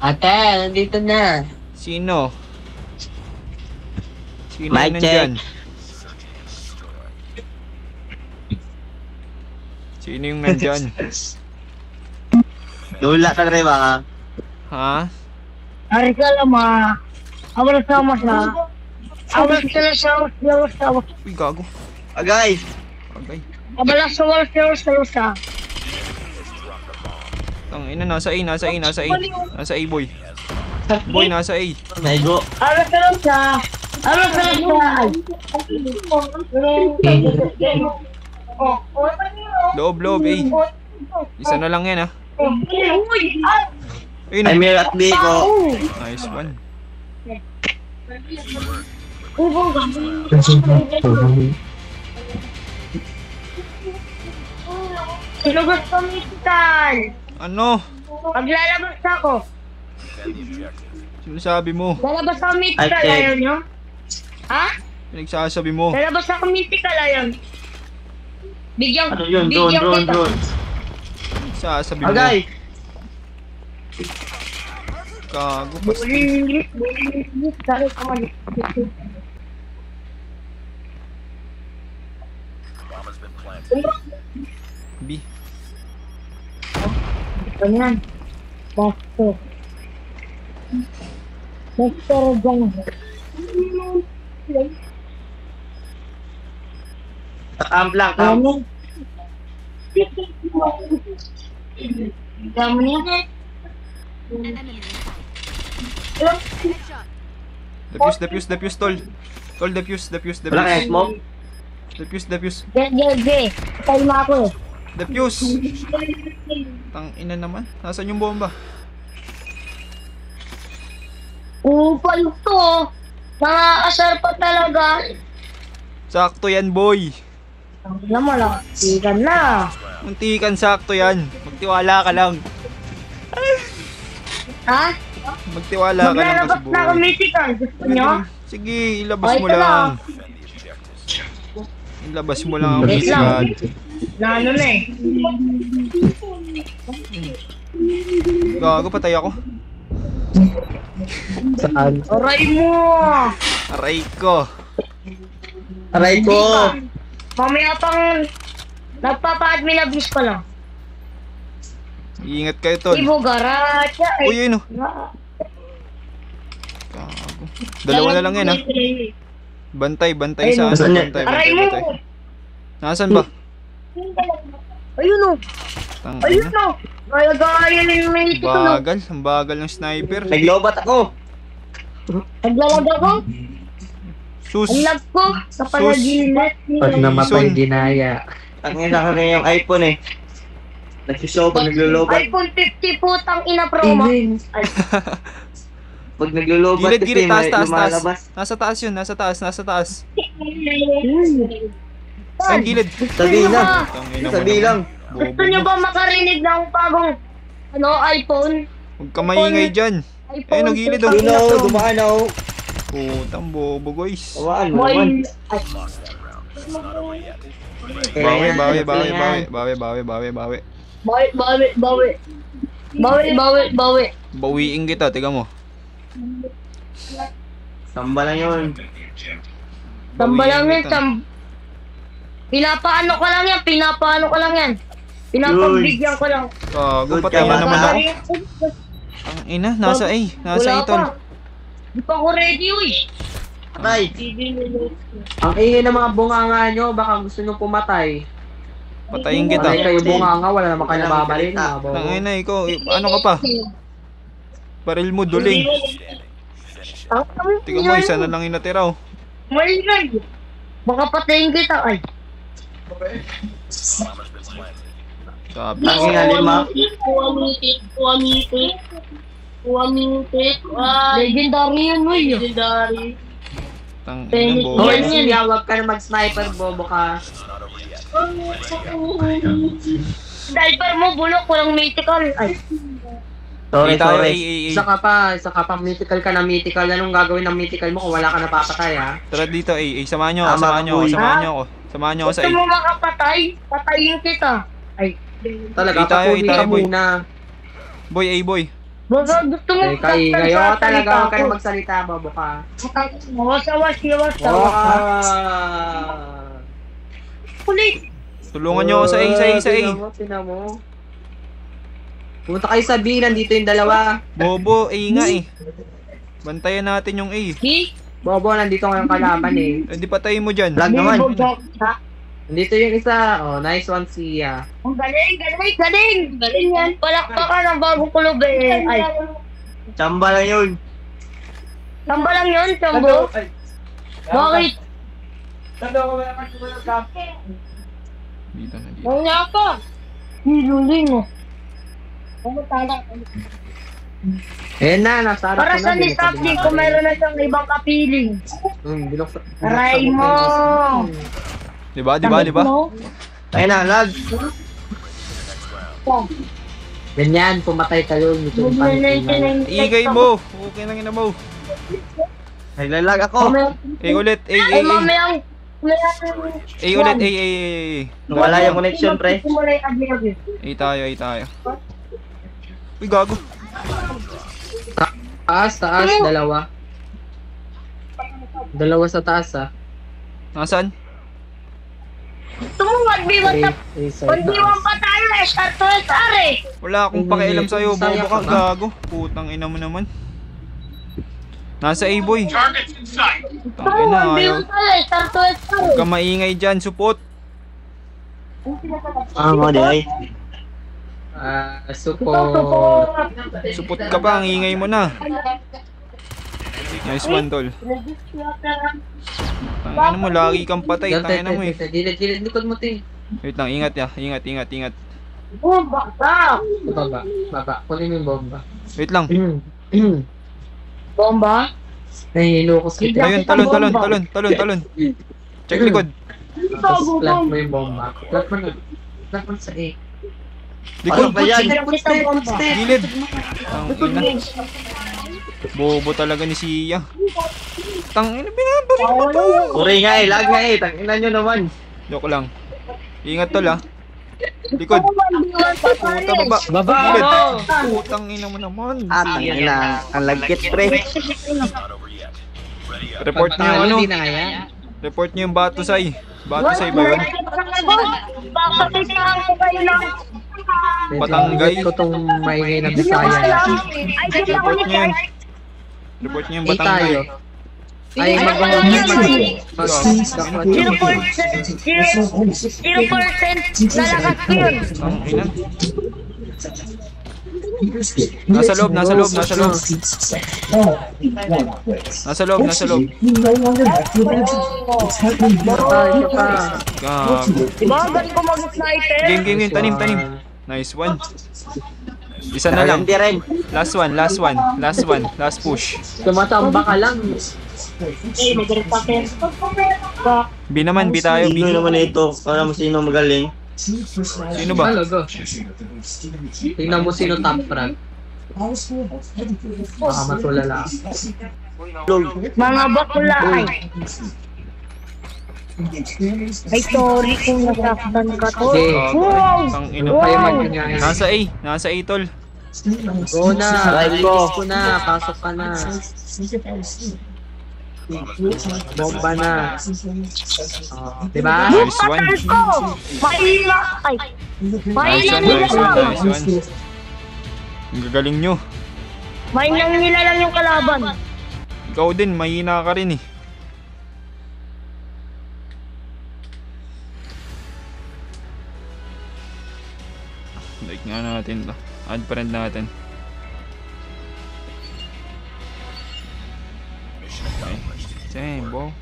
Ate, nandito na. Sino? Sino Mic nandyan? Sino yung nandyan? Lula ka rin ba? Ha? Hari ka lama. Awal sama sa. Awal sila sa. Uy, gago. Agay! Agay. Abala sa wal sa. Ang ina, nasa A, nasa A, nasa A. Nasa A, boy. Boy, nasa A. Mego. Awal sila sa. Awal sila sa. Loob, loob, A. Isa na lang yan, ha. Ayun, Ay, Mir at Biko. nice one. Sino gusto mythical? Ano? Maglalabas ako. Sinasabi mo? Lalabas ako mythical, Okay. ayaw nyo? Ha? Pinagsasabi mo? Lalabas ako mythical, ayaw. Bigyan, Ano yun? bigyan Drone, kita. drone. Pinagsasabi mo? Agay! Gago, basta. English. Sorry, come on. B. Ganyan. Basto. Basto dyan. Camp lang, camp. Ano? Dami niya. Defuse, tol. Tol, defuse. Wala kaya smoke? Defuse. Ge. Patay mo ako eh. Defuse! Tang ina naman. Nasaan yung bomba? Upal to. Nakakasar pa talaga. Sakto yan, boy. Alam mo lang. Ikan na. Muntikan, sakto yan. Magtiwala ka lang. Ha? Magtiwala ka lang kasi, Maglalabas boy. na ako mythical. Gusto nyo? Sige, ilabas Ay, mo ito lang. lang. Ilabas mo lang ang Wait lang. bisigad. Na ano na eh. Gago, patay ako. Saan? Aray mo. Aray ko. Aray ko! Mamaya pang nagpapa-admin abuse pa lang. Iingat kayo, tol. Ibo garacha. Uy, yun, oh. Gago. Dalawa na lang yan, ha. Bantay sa Nasaan yan? Aray mo. Nasaan ba? Ayun o. Tang Ayun ina. o. Gaya na yung may ito na. Ang bagal ng sniper. Naglobat ako! Naglalag ako. Sus. Ang lag ko. Sa panaginip. Pag namatay Ison. dinaya. Ang ina ka rin yung iPhone eh. Nagsisob pag naglulobat. iPhone 50 putang ina promo. Pag naglulobat Gilid, kasi taas. lumalabas. Nasa taas yun, nasa taas. Ay, gilid. Sabi na. Tangina mo Sabi naman. lang. Bobo Gusto nyo mo. ba makarinig ng bagong iPhone? Huwag ka maingay dyan. iPhone Ayun, ang gilid, oh. Yun o, dumaan ako. Putang bobo, guys. Awaan mo naman. Bawi. Bawi. Bawiin kita, tiga mo. Samba lang yun. Tamba lang Bawiin yan, kita. Pinapaano ko lang yan. Pinapabigyan ko lang. Gago, Good patay ka, na bata. naman ako. Ang ina, nasa A. Nasa A, tol. Di pa ako ready, uy. Patay. Ang ingay ng mga bunganga nyo, baka gusto nyo pumatay. Patayin kita. Patay kayo bunganga, wala naman kayo nababalin. Tangina, ikaw. Ano ka pa? Baril mo, duling. Tiga mo, isa na lang yung natira, oh. Maligay. Baka patayin kita, ay. Sabi. Ang ina lima. Legendary yun, uy. Legendary. Tang ina, bobo. Hoy, Yan, siya, huwag ka na mag-sniper, bobo ka. Diaper mo, bulok, walang mythical. Ay. Sorry, A tayo, sorry. Isa ka pa, mythical ka na mythical. Anong gagawin ng mythical mo kung wala ka napapatay, ha? Tara dito, A. Samahan nyo ako, Tama, samahan nyo ako, boy. samahan nyo ako. Samahan nyo ako sa Gusto A. mo makapatay? Patayin kita. Ay. Talaga, Itayo, patuloy ka itayo, boy. muna. Boy, A boy. Baka gusto mo Kayo talaga, huwag ka na magsalita, bobo ka. Wasawas. Kulit. Tulungan nyo ako sa A. Tingnan mo. Pumunta kayo sa B, nandito yung dalawa. Bobo, A nga eh. Bantayan natin yung A. Bobo, nandito ngayong kalaban eh. Hindi patayin mo dyan. Lag naman. Nandito yung isa. Oh, nice one siya. Ang galing yan. Palakpakan ang bagong kulob eh. Ay, Chamba lang yun. tamba lang yun, Chambo. Bakit? Dito. Wala ka. Niluling mo. Ayan na, nasa harap Para ko sa na. ni Sapling kung mayroon na siyang ibang kapiling. Aray mo. Diba? Ayun na, lag. Ganyan, pumatay kayo. Medyo panitin. Igay mo. Okay lang ina mo. Naglalag ako. A ulit. A. Ay, mamayang. A ulit. A. Nawala yung connection, pre. A tayo. Uy, gago. Taas, dalawa. Dalawa sa taas ah. Nasaan? Gusto mo 1v1 na. 1v1 pa tayo eh. Start to SR eh. Wala akong pakialam sa'yo. Bobo ka, gago. Putang ina mo naman. Nasa A, boy. Gusto Tangin mo na, 1v1 tayo eh. Start to SR Huwag ka maingay dyan, support. Mo di ay. Support. Support ka pa, ang ingay mo na. Nice one, tol. Tangina mo, lagi kang patay. Tangina mo eh. Gilid, likod mo te. Wait lang, ingat ya. Ingat. Bomba ka. Baba. Kunin mo yung bomba. Wait lang. Bomba? Nahihilokos kita. Ayun, talon. Check likod. Tapos plant mo yung bomba. Plant mo sa A. Likod. Ano ba yan? Gilid. Tangina. Bobo talaga ni Sia. Tangina, binabalik mo to. Uri nga eh, lag nga eh. Tanginan nyo naman. Joke lang. Ingat tol ah. Likod. Puta, baba. Baba! Gilid. Putang ina mo naman. Tangina. Ang lagkit, pre. Report niyo yung ano. Hindi na kaya. Report niyo yung Batusay. Batusay ba yun? Papakita ko kayo lang. Batanggay. Ko tong maingay na Bisaya. Report niyo yun. Report niyo yung A Batanggay. tayo. Ay, mag-100 0% nalakas ko yun. Tangina. Nasa loob. Nasa loob. Gago. Diba? Galing ko mag-sniper. Game. Tanim. Nice one. Isa na lang. Hindi rin. Last push. Tumatamba ka lang. B naman, B tayo, B. Sino naman ito? Para mo sino magaling. Sino ba? Talaga. Tingnan mo sino top front. Baka matulala. Mga bakula ay. Ay, sorry kung nasaktan ka to. Okay. Wow! Ang ino. Kayo mag-ingay. Nasa A tol. Go na. Drive ko. Release ko na. Pasok ka na. Bomba na. Diba? Nice one. Patal ko! Mahila! Ay! Mahila nila lang! Nice one. Ang gagaling nyo. Mahinang nila lang yung kalaban. Ikaw din, mahina ka rin eh. Like nga natin to. Add friend natin. Okay. Same, bro.